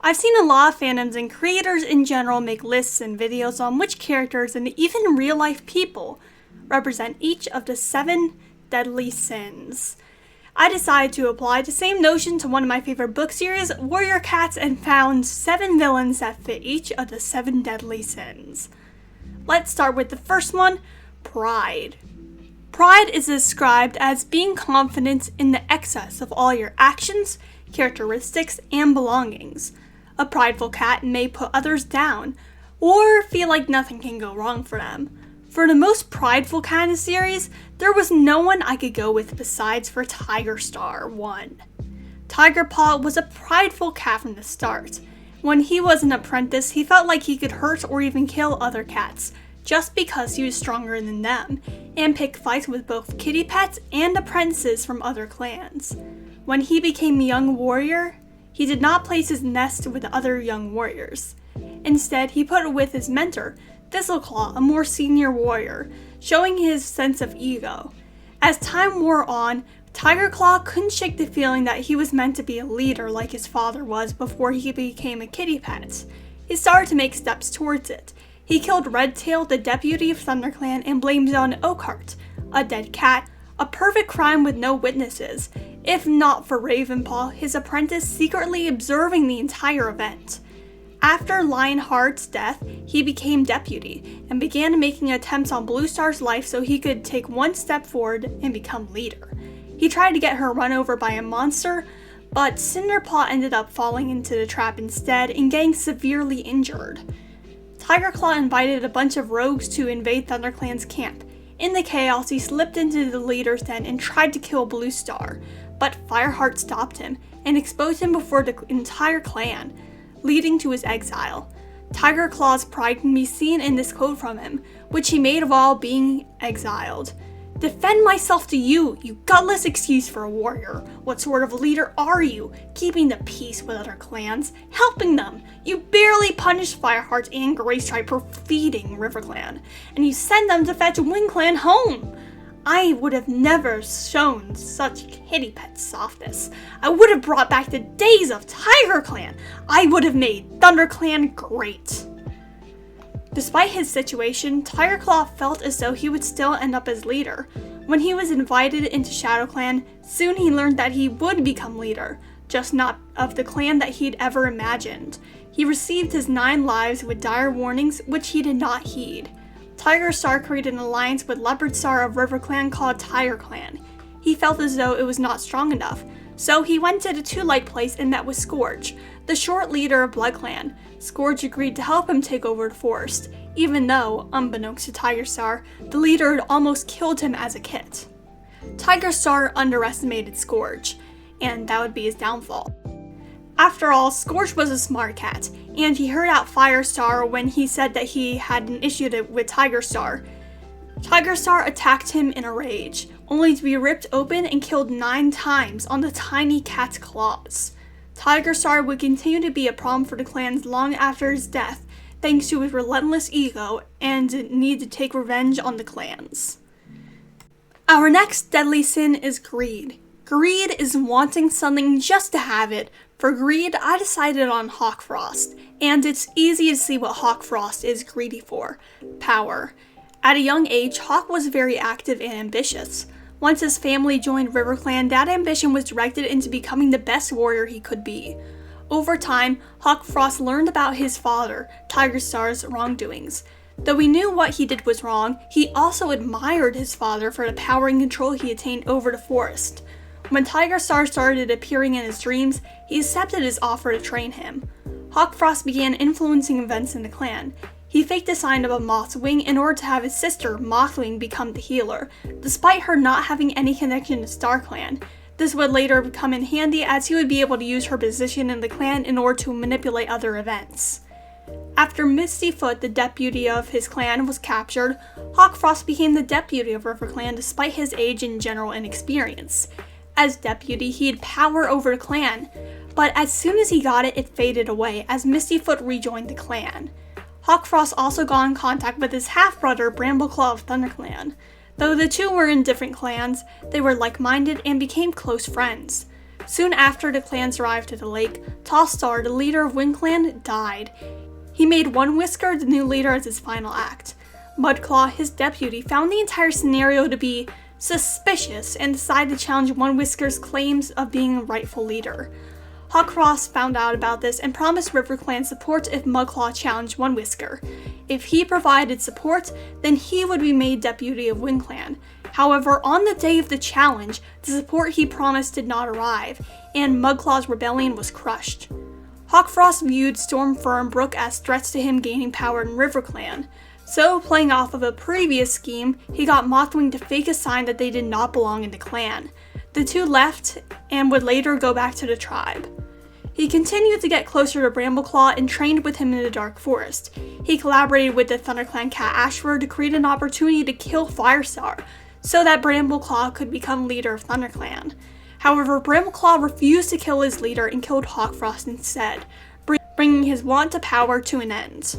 I've seen a lot of fandoms and creators in general make lists and videos on which characters and even real-life people represent each of the 7 deadly sins. I decided to apply the same notion to one of my favorite book series, Warrior Cats, and found 7 villains that fit each of the 7 deadly sins. Let's start with the first one, pride. Pride is described as being confident in the excess of all your actions, characteristics, and belongings. A prideful cat may put others down, or feel like nothing can go wrong for them. For the most prideful cat in the series, there was no one I could go with besides for Tiger Star 1. Tiger Paw was a prideful cat from the start. When he was an apprentice, he felt like he could hurt or even kill other cats, just because he was stronger than them, and pick fights with both kitty pets and apprentices from other clans. When he became a young warrior, he did not place his nest with other young warriors. Instead, he put it with his mentor, Thistleclaw, a more senior warrior, showing his sense of ego. As time wore on, Tiger Claw couldn't shake the feeling that he was meant to be a leader like his father was before he became a kitty pet. He started to make steps towards it. He killed Redtail, the deputy of ThunderClan, and blamed it on Oakheart, a dead cat, a perfect crime with no witnesses, if not for Ravenpaw, his apprentice, secretly observing the entire event. After Lionheart's death, he became deputy, and began making attempts on Bluestar's life so he could take one step forward and become leader. He tried to get her run over by a monster, but Cinderpaw ended up falling into the trap instead and getting severely injured. Tiger Claw invited a bunch of rogues to invade ThunderClan's camp. In the chaos, he slipped into the leader's den and tried to kill Bluestar, but Fireheart stopped him and exposed him before the entire clan, leading to his exile. Tiger Claw's pride can be seen in this quote from him, which he made while being exiled. "Defend myself to you, you gutless excuse for a warrior. What sort of leader are you? Keeping the peace with other clans, helping them. You barely punished Fireheart and Gracestripe for feeding RiverClan, and you send them to fetch WindClan home. I would have never shown such kitty pet softness. I would have brought back the days of Tiger Clan. I would have made ThunderClan great." Despite his situation, Tiger Claw felt as though he would still end up as leader. When he was invited into ShadowClan, soon he learned that he would become leader, just not of the clan that he'd ever imagined. He received his 9 lives with dire warnings, which he did not heed. Tiger Star created an alliance with Leopard Star of RiverClan called Tiger Clan. He felt as though it was not strong enough, so he went to the Two Light Place and met with Scourge, the short leader of BloodClan. Scourge agreed to help him take over the forest, even though, unbeknownst to Tiger Star, the leader had almost killed him as a kid. Tiger Star underestimated Scourge, and that would be his downfall. After all, Scourge was a smart cat, and he heard out Firestar when he said that he had an issue with Tiger Star. Tiger Star attacked him in a rage, only to be ripped open and killed 9 times on the tiny cat's claws. Tiger Star would continue to be a problem for the clans long after his death, thanks to his relentless ego and need to take revenge on the clans. Our next deadly sin is greed. Greed is wanting something just to have it. For greed, I decided on Hawkfrost, and it's easy to see what Hawkfrost is greedy for: power. At a young age, Hawk was very active and ambitious. Once his family joined RiverClan, that ambition was directed into becoming the best warrior he could be. Over time, Hawkfrost learned about his father, Tiger Star's wrongdoings. Though he knew what he did was wrong, he also admired his father for the power and control he attained over the forest. When Tiger Star started appearing in his dreams, he accepted his offer to train him. Hawkfrost began influencing events in the clan. He faked a sign of a moth's wing in order to have his sister, Mothwing, become the healer, despite her not having any connection to StarClan. This would later come in handy as he would be able to use her position in the clan in order to manipulate other events. After Mistyfoot, the deputy of his clan, was captured, Hawkfrost became the deputy of RiverClan despite his age and general inexperience. As deputy, he had power over the clan, but as soon as he got it, it faded away as Mistyfoot rejoined the clan. Hawkfrost also got in contact with his half-brother, Brambleclaw of ThunderClan. Though the two were in different clans, they were like-minded and became close friends. Soon after the clans arrived at the lake, Tostar, the leader of Wind Clan, died. He made One Whisker the new leader as his final act. Mudclaw, his deputy, found the entire scenario to be suspicious and decided to challenge One Whisker's claims of being rightful leader. Hawkfrost found out about this and promised River Clan support if Mudclaw challenged One Whisker. If he provided support, then he would be made deputy of Wind Clan. However, on the day of the challenge, the support he promised did not arrive, and Mudclaw's rebellion was crushed. Hawkfrost viewed Stormfur and Brook as threats to him gaining power in River Clan. So, playing off of a previous scheme, he got Mothwing to fake a sign that they did not belong in the clan. The two left and would later go back to the tribe. He continued to get closer to Brambleclaw and trained with him in the Dark Forest. He collaborated with the ThunderClan cat Ashfur to create an opportunity to kill Firestar, so that Brambleclaw could become leader of ThunderClan. However, Brambleclaw refused to kill his leader and killed Hawkfrost instead, bringing his want of power to an end.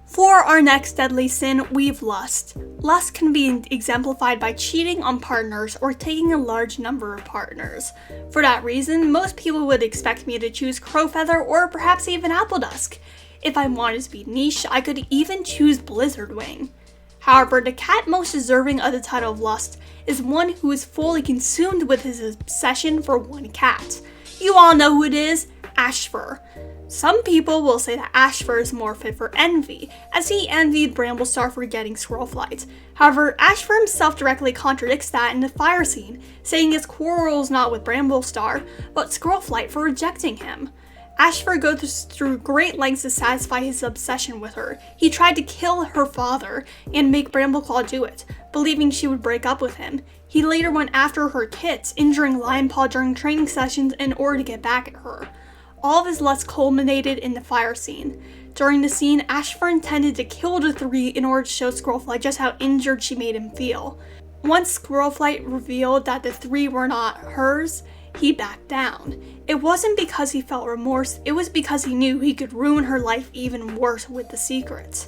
For our next deadly sin, we have lust. Lust can be exemplified by cheating on partners or taking a large number of partners. For that reason, most people would expect me to choose Crowfeather or perhaps even Appledusk. If I wanted to be niche, I could even choose Blizzardwing. However, the cat most deserving of the title of lust is one who is fully consumed with his obsession for one cat. You all know who it is, Ashfur. Some people will say that Ashfur is more fit for envy, as he envied Bramblestar for getting Squirrelflight. However, Ashfur himself directly contradicts that in the fire scene, saying his quarrel is not with Bramblestar, but Squirrelflight for rejecting him. Ashfur goes through great lengths to satisfy his obsession with her. He tried to kill her father and make Brambleclaw do it, believing she would break up with him. He later went after her kits, injuring Lionpaw during training sessions in order to get back at her. All of his lust culminated in the fire scene. During the scene, Ashfur intended to kill the three in order to show Squirrelflight just how injured she made him feel. Once Squirrelflight revealed that the three were not hers, he backed down. It wasn't because he felt remorse, it was because he knew he could ruin her life even worse with the secret.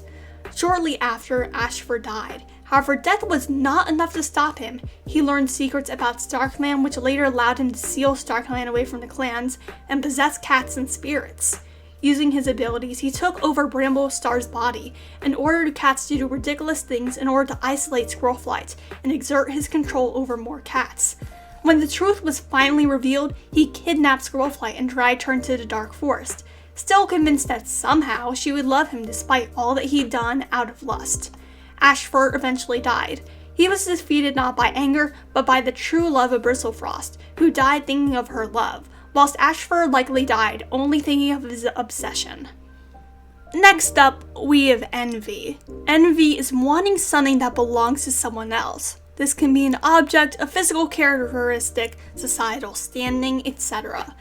Shortly after, Ashfur died. However, death was not enough to stop him. He learned secrets about StarClan, which later allowed him to seal StarClan away from the clans and possess cats and spirits. Using his abilities, he took over Bramblestar's body and ordered cats to do ridiculous things in order to isolate Squirrelflight and exert his control over more cats. When the truth was finally revealed, he kidnapped Squirrelflight and dragged her into the Dark Forest, still convinced that somehow she would love him despite all that he'd done out of lust. Ashfur eventually died. He was defeated not by anger, but by the true love of Bristlefrost, who died thinking of her love, whilst Ashfur likely died only thinking of his obsession. Next up, we have envy. Envy is wanting something that belongs to someone else. This can be an object, a physical characteristic, societal standing, etc.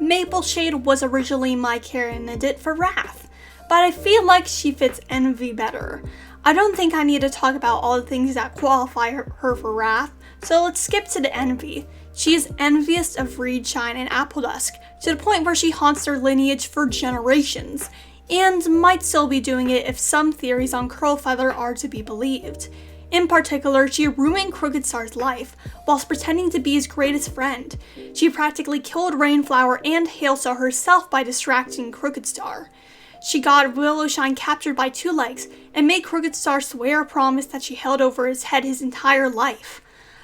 Mapleshade was originally my candidate for Wrath, but I feel like she fits envy better. I don't think I need to talk about all the things that qualify her for Wrath, so let's skip to the envy. She is envious of Reedshine and Appledusk, to the point where she haunts their lineage for generations, and might still be doing it if some theories on Curlfeather are to be believed. In particular, she ruined Crookedstar's life, whilst pretending to be his greatest friend. She practically killed Rainflower and Hailstar herself by distracting Crookedstar. She got Willowshine captured by Two Legs, and made Crookedstar swear a promise that she held over his head his entire life.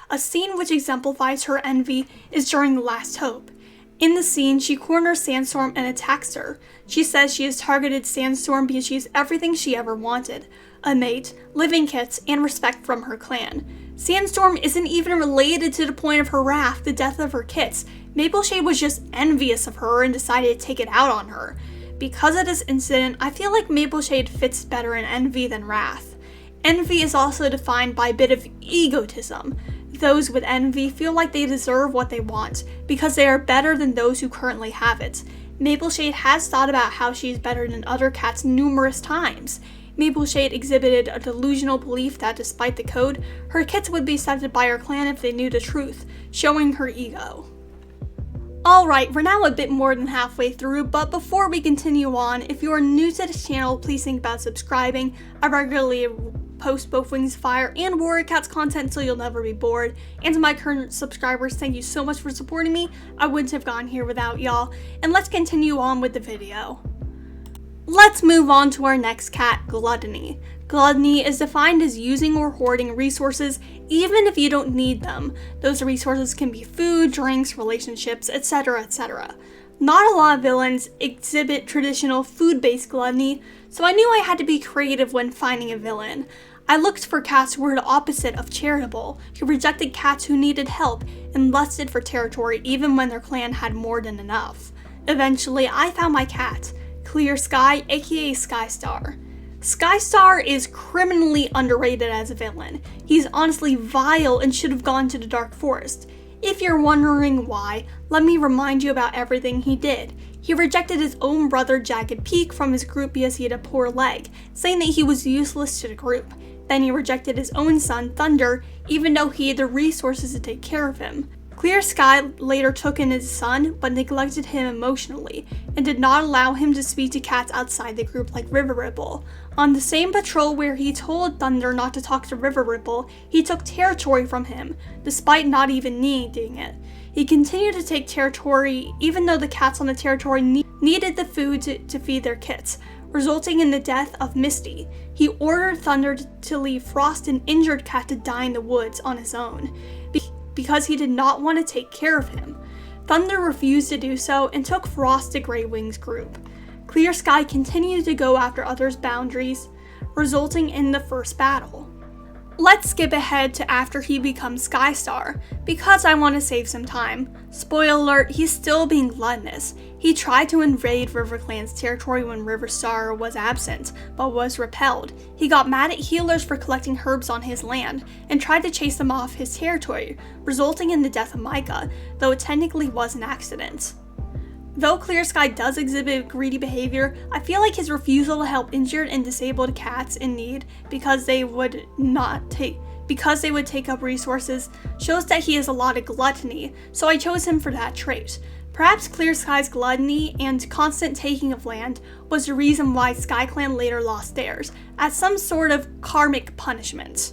A scene which exemplifies her envy is during The Last Hope. In the scene, she corners Sandstorm and attacks her. She says she has targeted Sandstorm because she has everything she ever wanted: a mate, living kits, and respect from her clan. Sandstorm isn't even related to the point of her wrath, the death of her kits. Mapleshade was just envious of her and decided to take it out on her. Because of this incident, I feel like Mapleshade fits better in envy than wrath. Envy is also defined by a bit of egotism. Those with envy feel like they deserve what they want, because they are better than those who currently have it. Mapleshade has thought about how she is better than other cats numerous times. Mapleshade exhibited a delusional belief that despite the code, her kits would be accepted by her clan if they knew the truth, showing her ego. Alright, we're now a bit more than halfway through, but before we continue on, if you are new to this channel, please think about subscribing. I regularly post both Wings of Fire and Warrior Cats content so you'll never be bored. And to my current subscribers, thank you so much for supporting me. I wouldn't have gotten here without y'all. And let's continue on with the video. Let's move on to our next cat, Gluttony. Gluttony is defined as using or hoarding resources even if you don't need them. Those resources can be food, drinks, relationships, etc., etc. Not a lot of villains exhibit traditional food-based gluttony, so I knew I had to be creative when finding a villain. I looked for cats who were the opposite of charitable, who rejected cats who needed help and lusted for territory even when their clan had more than enough. Eventually, I found my cat, Clear Sky, aka Skystar. Skystar is criminally underrated as a villain. He's honestly vile and should have gone to the Dark Forest. If you're wondering why, let me remind you about everything he did. He rejected his own brother Jagged Peak from his group because he had a poor leg, saying that he was useless to the group. Then he rejected his own son Thunder, even though he had the resources to take care of him. Clear Sky later took in his son, but neglected him emotionally, and did not allow him to speak to cats outside the group like River Ripple. On the same patrol where he told Thunder not to talk to River Ripple, he took territory from him, despite not even needing it. He continued to take territory even though the cats on the territory needed the food to feed their kits, resulting in the death of Misty. He ordered Thunder to leave Frost, an injured cat, to die in the woods on his own, because he did not want to take care of him. Thunder refused to do so and took Frost to Grey Wing's group. Clear Sky continued to go after others' boundaries, resulting in the first battle. Let's skip ahead to after he becomes Skystar, because I want to save some time. Spoiler alert, he's still being gluttonous. He tried to invade RiverClan's territory when Riverstar was absent, but was repelled. He got mad at healers for collecting herbs on his land, and tried to chase them off his territory, resulting in the death of Micah, though it technically was an accident. Though Clear Sky does exhibit greedy behavior, I feel like his refusal to help injured and disabled cats in need because they would take up resources shows that he has a lot of gluttony, so I chose him for that trait. Perhaps Clear Sky's gluttony and constant taking of land was the reason why SkyClan later lost theirs, as some sort of karmic punishment.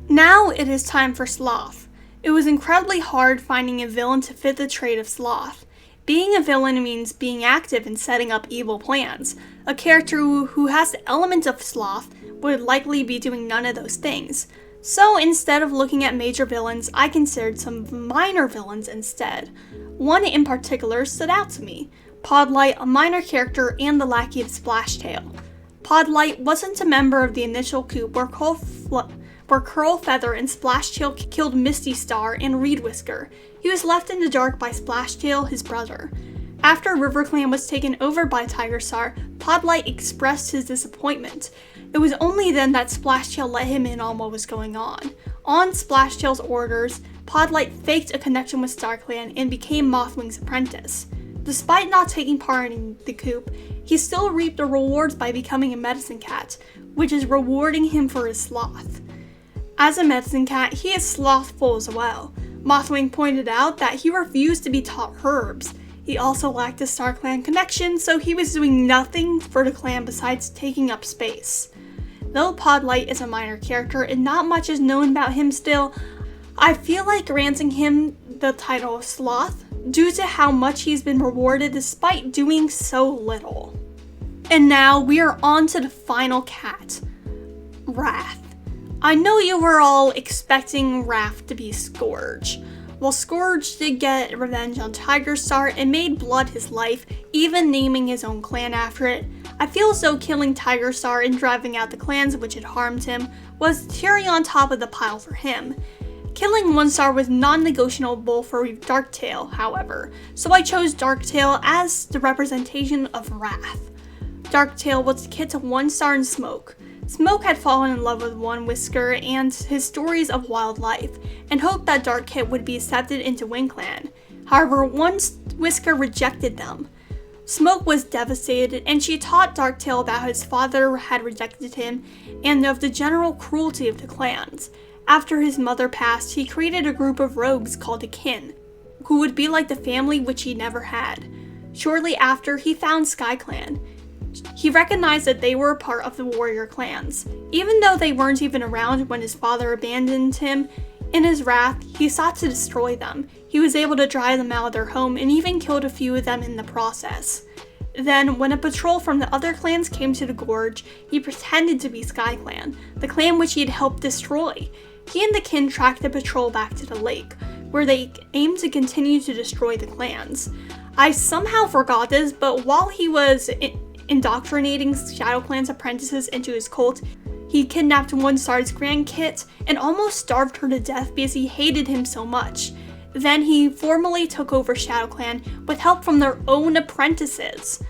Now it is time for Sloth. It was incredibly hard finding a villain to fit the trait of Sloth. Being a villain means being active and setting up evil plans. A character who has the element of Sloth would likely be doing none of those things. So instead of looking at major villains, I considered some minor villains instead. One in particular stood out to me: Podlight, a minor character and the lackey of Splashtail. Podlight wasn't a member of the initial coup where Curl Feather and Splashtail killed Misty Star and Reed Whisker. He was left in the dark by Splashtail, his brother. After RiverClan was taken over by Tiger Star, Podlight expressed his disappointment. It was only then that Splashtail let him in on what was going on. On Splashtail's orders, Podlight faked a connection with StarClan and became Mothwing's apprentice. Despite not taking part in the coup, he still reaped the rewards by becoming a medicine cat, which is rewarding him for his sloth. As a medicine cat, he is slothful as well. Mothwing pointed out that he refused to be taught herbs. He also lacked a StarClan connection, so he was doing nothing for the clan besides taking up space. Though Podlight is a minor character and not much is known about him still, I feel like granting him the title of Sloth due to how much he's been rewarded despite doing so little. And now we are on to the final cat, Wrath. I know you were all expecting Wrath to be Scourge. While Scourge did get revenge on Tiger Star and made Blood his life, even naming his own clan after it, I feel as though killing Tiger Star and driving out the clans which had harmed him was cherry on top of the pile for him. Killing one star was non-negotiable for Darktail, however, so I chose Darktail as the representation of Wrath. Darktail was the kid to one star and Smoke. Smoke had fallen in love with One Whisker and his stories of wildlife, and hoped that Dark Kit would be accepted into Wing Clan. However, One Whisker rejected them. Smoke was devastated, and she taught Darktail about how his father had rejected him and of the general cruelty of the clans. After his mother passed, he created a group of rogues called a kin, who would be like the family which he never had. Shortly after, he found SkyClan. He recognized that they were a part of the warrior clans. Even though they weren't even around when his father abandoned him, in his wrath, he sought to destroy them. He was able to drive them out of their home and even killed a few of them in the process. Then, when a patrol from the other clans came to the gorge, he pretended to be Sky Clan, the clan which he had helped destroy. He and the kin tracked the patrol back to the lake, where they aimed to continue to destroy the clans. I somehow forgot this, but while he was indoctrinating Shadow Clan's apprentices into his cult, he kidnapped One Star's grandkit and almost starved her to death because he hated him so much. Then he formally took over Shadow Clan with help from their own apprentices.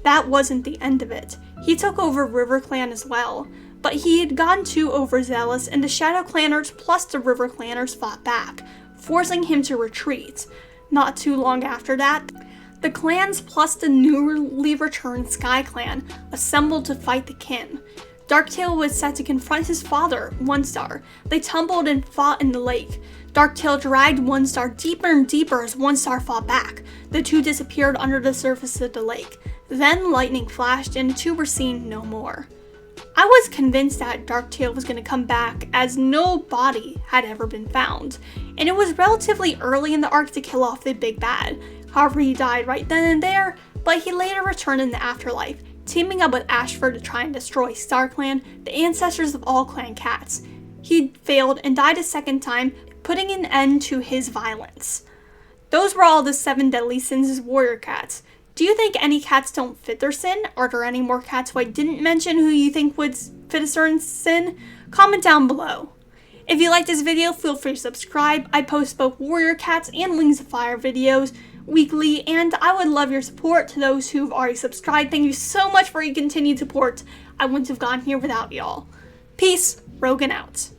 That wasn't the end of it. He took over River Clan as well, but he had gone too overzealous and the Shadow Clanners plus the River Clanners fought back, forcing him to retreat. Not too long after that, the clans plus the newly returned Sky Clan assembled to fight the kin. Darktail was set to confront his father, One Star. They tumbled and fought in the lake. Darktail dragged One Star deeper and deeper as One Star fought back. The two disappeared under the surface of the lake. Then lightning flashed and the two were seen no more. I was convinced that Darktail was going to come back as no body had ever been found, and it was relatively early in the arc to kill off the big bad. However, he died right then and there, but he later returned in the afterlife, teaming up with Ashford to try and destroy Star Clan, the ancestors of all clan cats. He failed and died a second time, putting an end to his violence. Those were all the 7 deadly sins as warrior cats. Do you think any cats don't fit their sin? Are there any more cats who I didn't mention who you think would fit a certain sin? Comment down below. If you liked this video, feel free to subscribe. I post both warrior cats and Wings of Fire videos weekly, and I would love your support. To those who've already subscribed, thank you so much for your continued support. I wouldn't have gotten here without y'all. Peace, Rogan out.